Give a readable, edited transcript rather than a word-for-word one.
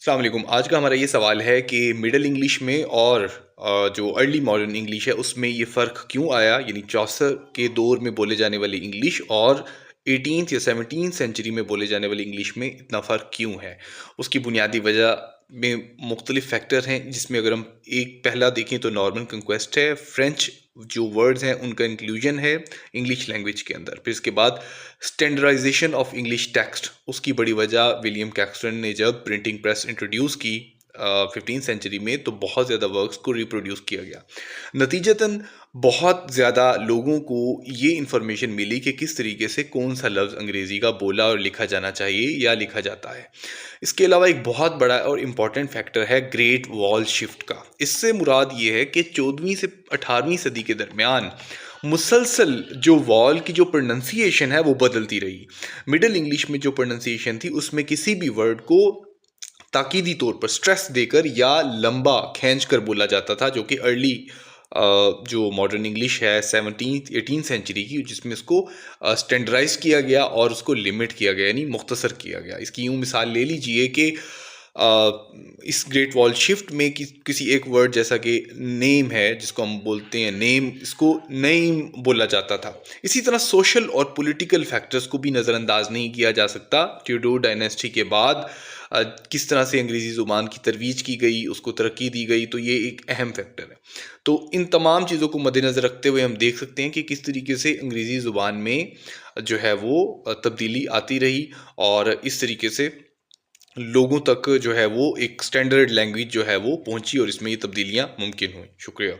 السلام علیکم۔ آج کا ہمارا یہ سوال ہے کہ مڈل انگلش میں اور جو ارلی ماڈرن انگلش ہے اس میں یہ فرق کیوں آیا، یعنی چوسر کے دور میں بولے جانے والی انگلش اور ایٹینتھ یا سیونٹین سینچری میں بولے جانے والی انگلش میں اتنا فرق کیوں ہے۔ اس کی بنیادی وجہ میں مختلف فیکٹر ہیں، جس میں اگر ہم ایک پہلا دیکھیں تو نارمن کنکویسٹ ہے، فرینچ جو ورڈز ہیں ان کا انکلوژن ہے انگلش لینگویج کے اندر، پھر اس کے بعد اسٹینڈرڈائزیشن آف انگلش ٹیکسٹ، اس کی بڑی وجہ ولیم کیکسٹن نے جب پرنٹنگ پریس انٹروڈیوس کی 15 سینچری میں تو بہت زیادہ ورکس کو ریپروڈیوس کیا گیا۔ نتیجتاً بہت زیادہ لوگوں کو یہ انفارمیشن ملی کہ کس طریقے سے کون سا لفظ انگریزی کا بولا اور لکھا جانا چاہیے یا لکھا جاتا ہے۔ اس کے علاوہ ایک بہت بڑا اور امپورٹنٹ فیکٹر ہے گریٹ وال شفٹ کا۔ اس سے مراد یہ ہے کہ 14ویں سے 18ویں صدی کے درمیان مسلسل جو وال کی جو پروننسیشن ہے وہ بدلتی رہی۔ مڈل انگلش میں جو پروننسیشن تھی اس میں کسی بھی ورڈ کو تاکیدی طور پر سٹریس دے کر یا لمبا کھینچ کر بولا جاتا تھا، جو کہ ارلی جو ماڈرن انگلش ہے 17 سینچری کی، جس میں اس کو اسٹینڈرائز کیا گیا اور اس کو لمٹ کیا گیا، یعنی مختصر کیا گیا۔ اس کی یوں مثال لے لیجئے کہ اس گریٹ وال شفٹ میں کسی ایک ورڈ جیسا کہ نیم ہے، جس کو ہم بولتے ہیں نیم، اس کو نیم بولا جاتا تھا۔ اسی طرح سوشل اور پولیٹیکل فیکٹرز کو بھی نظر انداز نہیں کیا جا سکتا۔ ٹیوڈور ڈائنیسٹی کے بعد کس طرح سے انگریزی زبان کی ترویج کی گئی، اس کو ترقی دی گئی، تو یہ ایک اہم فیکٹر ہے۔ تو ان تمام چیزوں کو مد نظر رکھتے ہوئے ہم دیکھ سکتے ہیں کہ کس طریقے سے انگریزی زبان میں جو ہے وہ تبدیلی آتی رہی اور اس طریقے سے لوگوں تک جو ہے وہ ایک سٹینڈرڈ لینگویج جو ہے وہ پہنچی اور اس میں یہ تبدیلیاں ممکن ہوئیں۔ شکریہ۔